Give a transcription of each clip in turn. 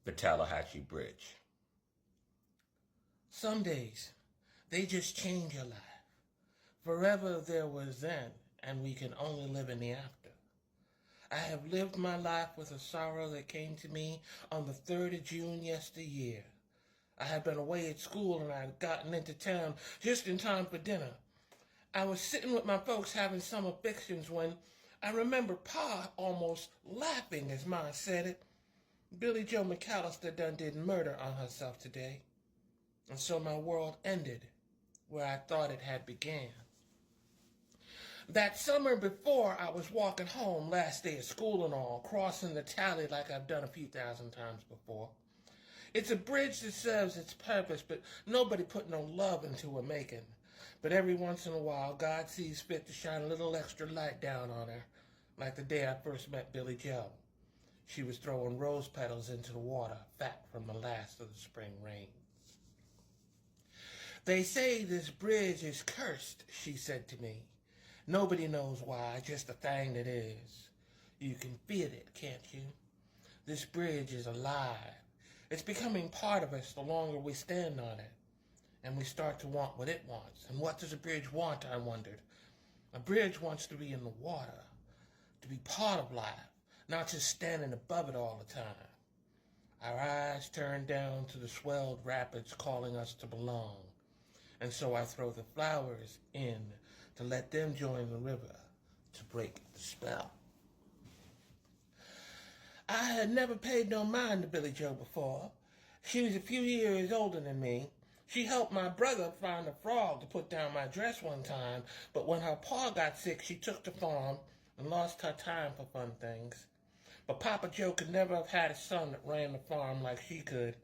The Tallahatchi Bridge. Some days, they just change your life. Forever there was then, and we can only live in the after. I have lived my life with a sorrow that came to me on the 3rd of June yesteryear. I had been away at school and I had gotten into town just in time for dinner. I was sitting with my folks having summer fixings when I remember Pa almost laughing as Ma said it. Billy Joe McAllister done did murder on herself today. And so my world ended where I thought it had began. That summer before, I was walking home, last day of school and all, crossing the tally like I've done a few thousand times before. It's a bridge that serves its purpose, but nobody put no love into her making. But every once in a while, God sees fit to shine a little extra light down on her, like the day I first met Billy Joe. She was throwing rose petals into the water, fat from the last of the spring rains. They say this bridge is cursed, she said to me. Nobody knows why, just a thing that is. You can feel it, can't you? This bridge is alive. It's becoming part of us the longer we stand on it. And we start to want what it wants. And what does a bridge want, I wondered? A bridge wants to be in the water, to be part of life, not just standing above it all the time. Our eyes turn down to the swelled rapids calling us to belong. And so I throw the flowers in to let them join the river to break the spell. I had never paid no mind to Billy Joe before. She was a few years older than me. She helped my brother find a frog to put down my dress one time, but when her pa got sick, she took the farm and lost her time for fun things. But Papa Joe could never have had a son that ran the farm like she could.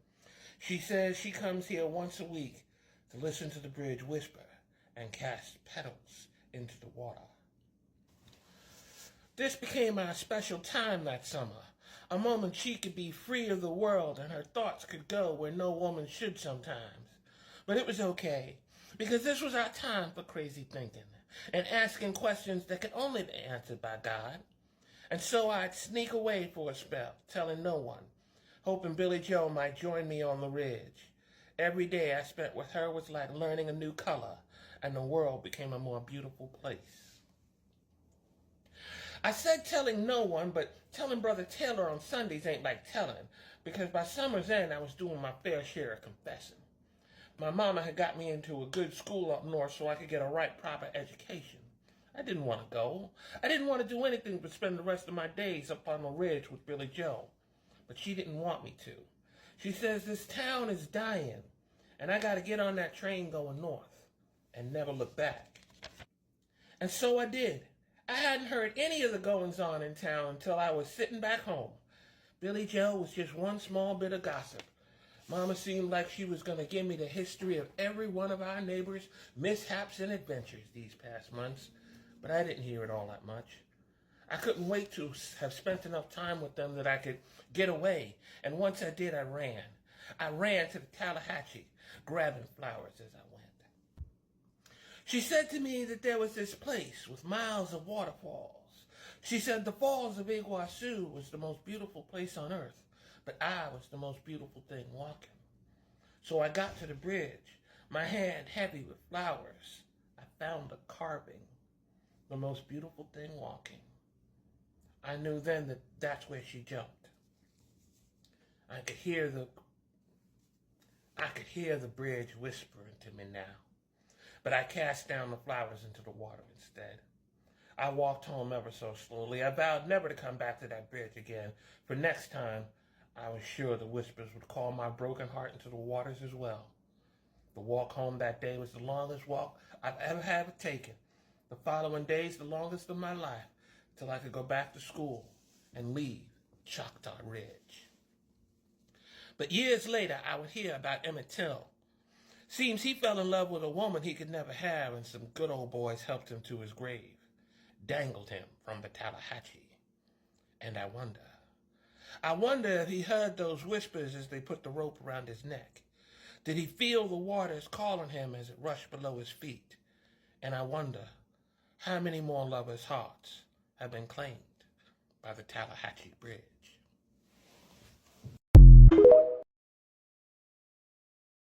She says she comes here once a week to listen to the bridge whisper and cast petals into the water. This became our special time that summer, a moment she could be free of the world and her thoughts could go where no woman should sometimes. But it was okay, because this was our time for crazy thinking and asking questions that could only be answered by God. And so I'd sneak away for a spell, telling no one, hoping Billy Joe might join me on the ridge. Every day I spent with her was like learning a new color, and the world became a more beautiful place. I said telling no one, but telling Brother Taylor on Sundays ain't like telling, because by summer's end I was doing my fair share of confessing. My mama had got me into a good school up north so I could get a right proper education. I didn't want to go. I didn't want to do anything but spend the rest of my days up on the ridge with Billy Joe. But she didn't want me to. She says this town is dying, and I got to get on that train going north and never look back. And so I did. I hadn't heard any of the goings-on in town until I was sitting back home. Billy Joe was just one small bit of gossip. Mama seemed like she was going to give me the history of every one of our neighbors' mishaps and adventures these past months, but I didn't hear it all that much. I couldn't wait to have spent enough time with them that I could get away, and once I did, I ran. I ran to the Tallahatchi, grabbing flowers as I went. She said to me that there was this place with miles of waterfalls. She said the falls of Iguazu was the most beautiful place on earth, but I was the most beautiful thing walking. So I got to the bridge, my hand heavy with flowers. I found a carving, the most beautiful thing walking. I knew then that that's where she jumped. I could hear the bridge whispering to me now. But I cast down the flowers into the water instead. I walked home ever so slowly. I vowed never to come back to that bridge again, for next time I was sure the whispers would call my broken heart into the waters as well. The walk home that day was the longest walk I've ever had taken. The following days, the longest of my life, till I could go back to school and leave Choctaw Ridge. But years later, I would hear about Emmett Till. Seems he fell in love with a woman he could never have, and some good old boys helped him to his grave, dangled him from the Tallahatchi. And I wonder if he heard those whispers as they put the rope around his neck. Did he feel the waters calling him as it rushed below his feet? And I wonder how many more lovers' hearts have been claimed by the Tallahatchi Bridge.